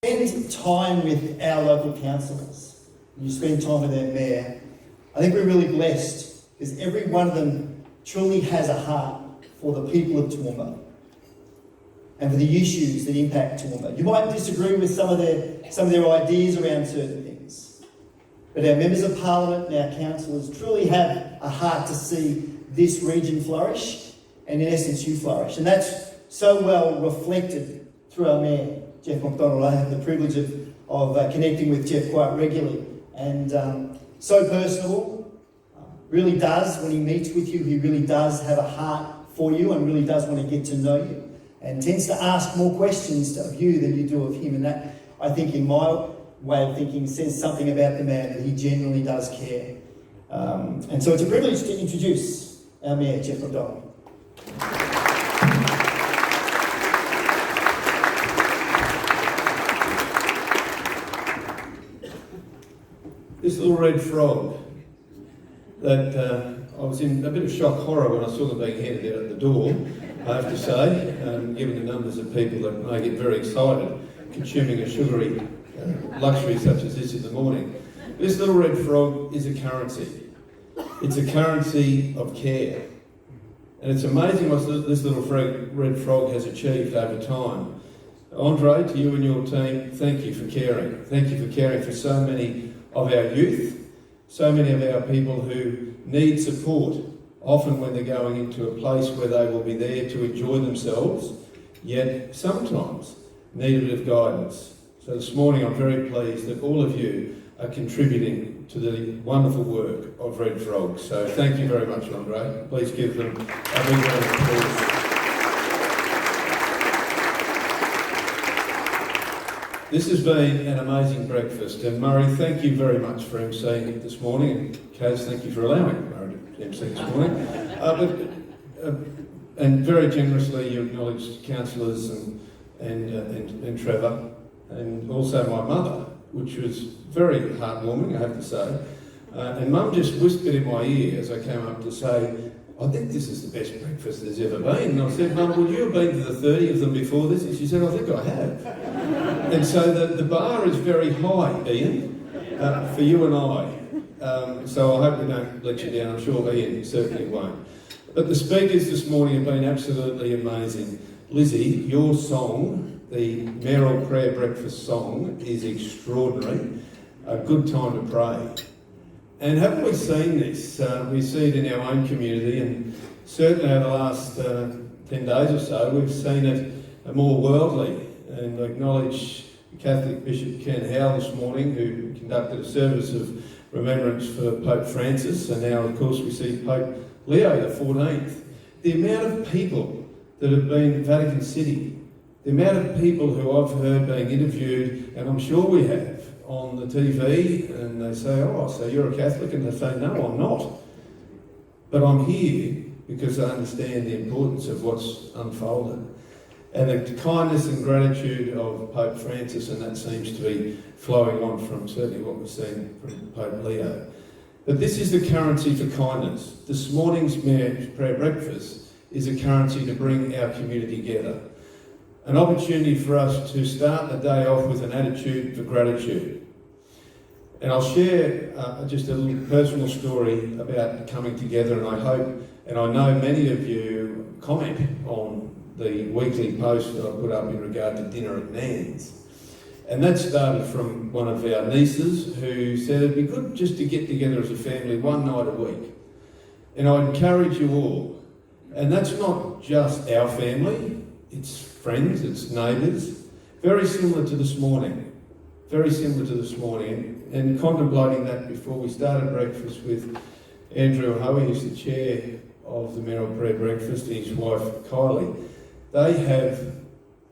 spend time with our local councillors, and you spend time with their mayor, I think we're really blessed because every one of them truly has a heart for the people of Toowoomba and for the issues that impact Toowoomba. You might disagree with some of their ideas around certain things, but our members of parliament and our councillors truly have a heart to see this region flourish, and in essence you flourish. And that's so well reflected through our Mayor, Geoff McDonald. I have the privilege of connecting with Geoff quite regularly, and so personable, really does, when he meets with you, he really does have a heart for you and really does want to get to know you, and tends to ask more questions of you than you do of him. And that, I think, in my way of thinking, says something about the man, that he genuinely does care. And so it's a privilege to introduce our Mayor, Geoff McDonald. This little red frog that I was in a bit of shock horror when I saw them being handed out at the door, I have to say, given the numbers of people that may get very excited consuming a sugary luxury such as this in the morning. This little red frog is a currency. It's a currency of care. And it's amazing what this little red frog has achieved over time. Andre, to you and your team, thank you for caring. Thank you for caring for so many of our youth, so many of our people who need support, often when they're going into a place where they will be there to enjoy themselves, yet sometimes need a bit of guidance. So this morning I'm very pleased that all of you are contributing to the wonderful work of Red Frog. So thank you very much, Andre. Please give them a big round of applause. This has been an amazing breakfast, and Murray, thank you very much for emceeing it this morning, and Kaz, thank you for allowing Murray to MC this morning. And very generously you acknowledged councillors and Trevor, and also my mother, which was very heartwarming, I have to say. And Mum just whispered in my ear as I came up to say, I think this is the best breakfast there's ever been. And I said, Mum, would you have been to the 30 of them before this? And she said, I think I have. And so the bar is very high, Ian, for you and I. So I hope we don't let you down. I'm sure Ian certainly won't. But the speakers this morning have been absolutely amazing. Lizzie, your song, the Mayoral Prayer Breakfast song, is extraordinary. A good time to pray. And haven't we seen this? We see it in our own community, and certainly over the last 10 days or so, we've seen it more worldly. And I acknowledge Catholic Bishop Ken Howell this morning, who conducted a service of remembrance for Pope Francis, and now, of course, we see Pope Leo XIV. The amount of people that have been in Vatican City, the amount of people who I've heard being interviewed, and I'm sure we have, on the TV, and they say, oh, so you're a Catholic? And they say, no, I'm not. But I'm here because I understand the importance of what's unfolded. And the kindness and gratitude of Pope Francis, and that seems to be flowing on from certainly what we've seen from Pope Leo. But this is the currency for kindness. This morning's Mayor's Prayer Breakfast is a currency to bring our community together. An opportunity for us to start the day off with an attitude for gratitude. And I'll share just a little personal story about coming together, and I hope, and I know many of you comment on the weekly post that I put up in regard to dinner at Nan's. And that started from one of our nieces who said it'd be good just to get together as a family one night a week. And I encourage you all. And that's not just our family, it's friends, it's neighbours. Very similar to this morning. Very similar to this morning. And contemplating that before we started breakfast with Andrew Hoey, who's the chair of the Mayoral Prayer Breakfast, and his wife Kylie. They have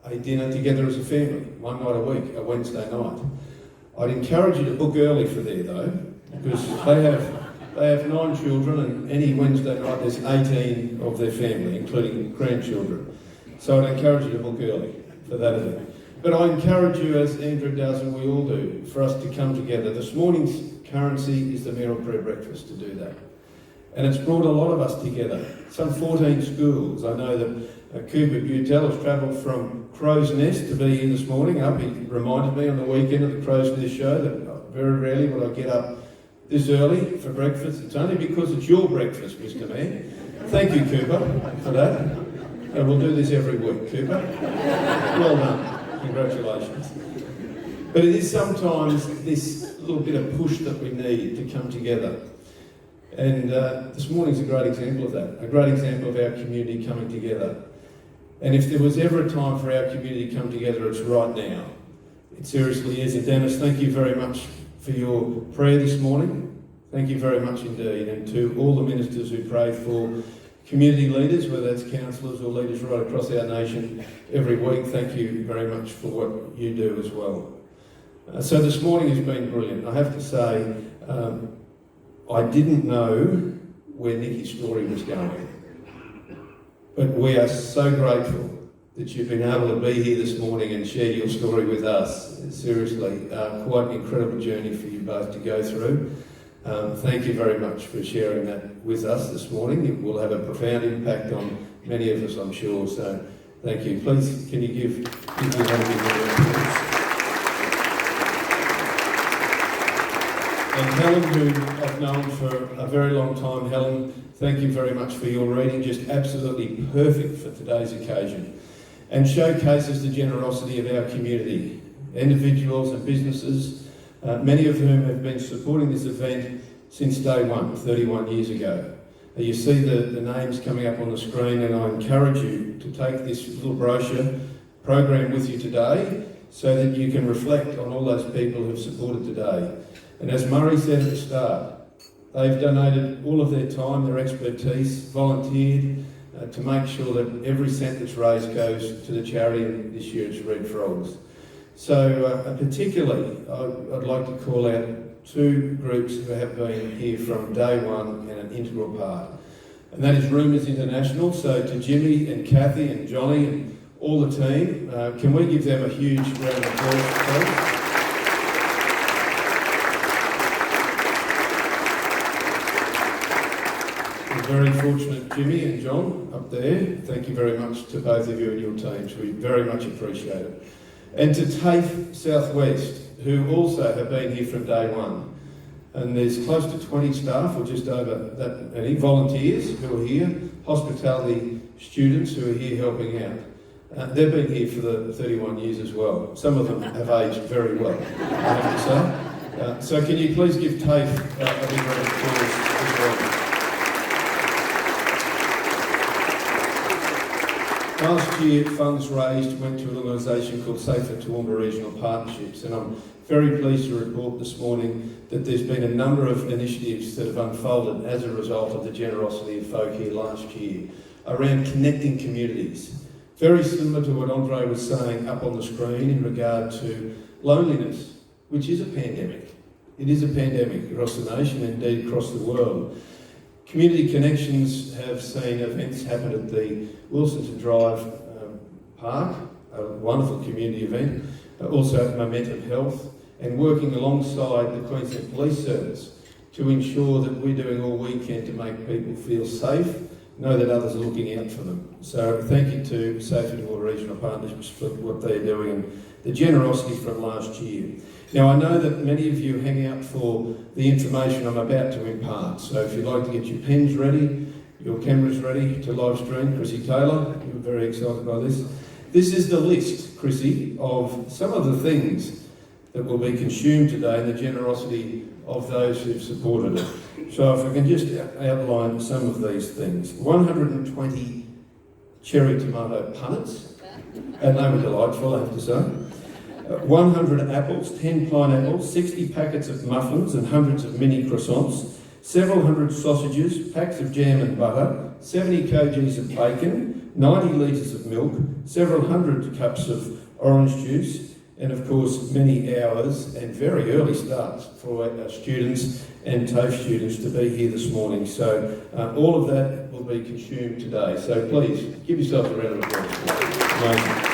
a dinner together as a family, one night a week, a Wednesday night. I'd encourage you to book early for there though, because they have 9 children, and any Wednesday night there's 18 of their family, including grandchildren. So I'd encourage you to book early for that event. But I encourage you, as Andrew does and we all do, for us to come together. This morning's currency is the Mayoral Prayer Breakfast to do that. And it's brought a lot of us together. Some 14 schools. I know that Cooper Butel has travelled from Crow's Nest to be in this morning. He reminded me on the weekend of the Crow's Nest show that very rarely would I get up this early for breakfast. It's only because it's your breakfast, Mr. Mayor. Thank you, Cooper, for that. And we'll do this every week, Cooper. Well done. Congratulations. But it is sometimes this little bit of push that we need to come together. And this morning's a great example of that, a great example of our community coming together. And if there was ever a time for our community to come together, it's right now. It seriously is. And Dennis, thank you very much for your prayer this morning. Thank you very much indeed. And to all the ministers who pray for community leaders, whether that's councillors or leaders right across our nation every week, thank you very much for what you do as well. So this morning has been brilliant. I have to say, I didn't know where Nikki's story was going. But we are so grateful that you've been able to be here this morning and share your story with us. Seriously, quite an incredible journey for you both to go through. Thank you very much for sharing that with us this morning. It will have a profound impact on many of us, I'm sure. So thank you. Please, can you give Nikki a round of applause? And Helen, who I've known for a very long time, Helen, thank you very much for your reading, just absolutely perfect for today's occasion, and showcases the generosity of our community, individuals and businesses, many of whom have been supporting this event since day one, 31 years ago. You see the names coming up on the screen, and I encourage you to take this little brochure program with you today so that you can reflect on all those people who have supported today. And as Murray said at the start, they've donated all of their time, their expertise, volunteered to make sure that every cent that's raised goes to the charity, and this year it's Red Frogs. So particularly, I'd like to call out two groups who have been here from day one and an integral part. And that is Rumours International. So to Jimmy and Kathy and Johnny and all the team, can we give them a huge round of applause, please? Very fortunate, Jimmy and John, up there. Thank you very much to both of you and your teams. We very much appreciate it. And to TAFE Southwest, who also have been here from day one. And there's close to 20 staff, or just over that many, volunteers who are here, hospitality students who are here helping out. They've been here for the 31 years as well. Some of them have aged very well, I have to say. So can you please give TAFE a big round of applause as well. Last year, funds raised went to an organisation called Safer Toowoomba Regional Partnerships, and I'm very pleased to report this morning that there's been a number of initiatives that have unfolded as a result of the generosity of folk here last year around connecting communities. Very similar to what Andre was saying up on the screen in regard to loneliness, which is a pandemic. It is a pandemic across the nation and indeed across the world. Community Connections have seen events happen at the Wilson to Drive Park, a wonderful community event, also at Momentum Health, and working alongside the Queensland Police Service to ensure that we're doing all we can to make people feel safe, know that others are looking out for them. So thank you to Safer Toowoomba Regional Partnerships for what they're doing and the generosity from last year. Now I know that many of you hang out for the information I'm about to impart, so if you'd like to get your pens ready, your cameras ready to live stream, Chrissy Taylor, you're very excited by this. This is the list, Chrissy, of some of the things that will be consumed today and the generosity of those who've supported it. So if I can just outline some of these things. 120 cherry tomato punnets, and they were delightful, I have to say. 100 apples, 10 pineapples, 60 packets of muffins and hundreds of mini croissants, several hundred sausages, packs of jam and butter, 70 kgs of bacon, 90 litres of milk, several hundred cups of orange juice, and of course many hours and very early starts for our students and TAFE students to be here this morning. So all of that will be consumed today. So please give yourself a round of applause. Amazing.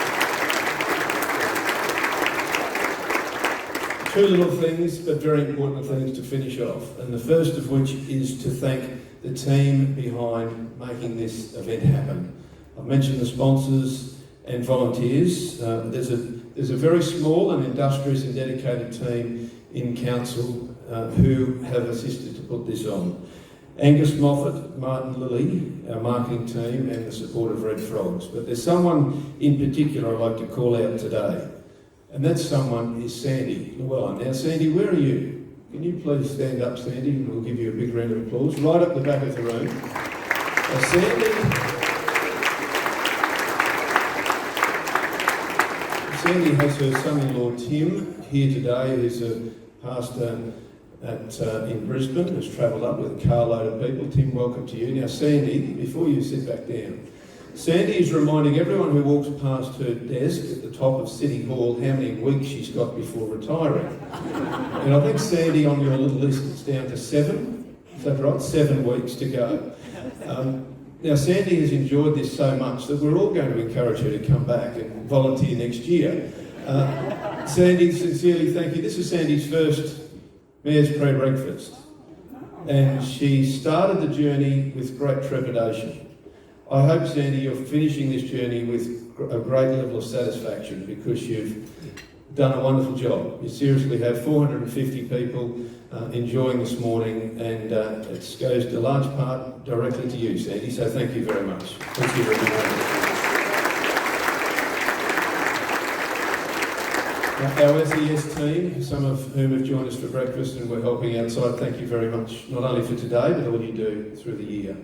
Two little things, but very important things to finish off. And the first of which is to thank the team behind making this event happen. I've mentioned the sponsors and volunteers. There's a very small and industrious and dedicated team in council who have assisted to put this on. Angus Moffat, Martin Lilly, our marketing team, and the support of Red Frogs. But there's someone in particular I'd like to call out today, and that someone is Sandy Llewellyn. Now, Sandy, where are you? Can you please stand up, Sandy, and we'll give you a big round of applause, right up the back of the room. Sandy has her son-in-law Tim here today, who's a pastor in Brisbane, has travelled up with a carload of people. Tim, welcome to you. Now, Sandy, before you sit back down, Sandy is reminding everyone who walks past her desk at the top of City Hall how many weeks she's got before retiring. And I think, Sandy, on your little list, it's down to 7. Is that right? 7 weeks to go. Now, Sandy has enjoyed this so much that we're all going to encourage her to come back and volunteer next year. Sandy, sincerely thank you. This is Sandy's first Mayor's Prayer Breakfast, and she started the journey with great trepidation. I hope, Sandy, you're finishing this journey with a great level of satisfaction, because you've done a wonderful job. You seriously have 450 people enjoying this morning, and it goes to large part directly to you, Sandy, so thank you very much. Thank you very much. Our SES team, some of whom have joined us for breakfast and we're helping outside, thank you very much, not only for today, but all you do through the year.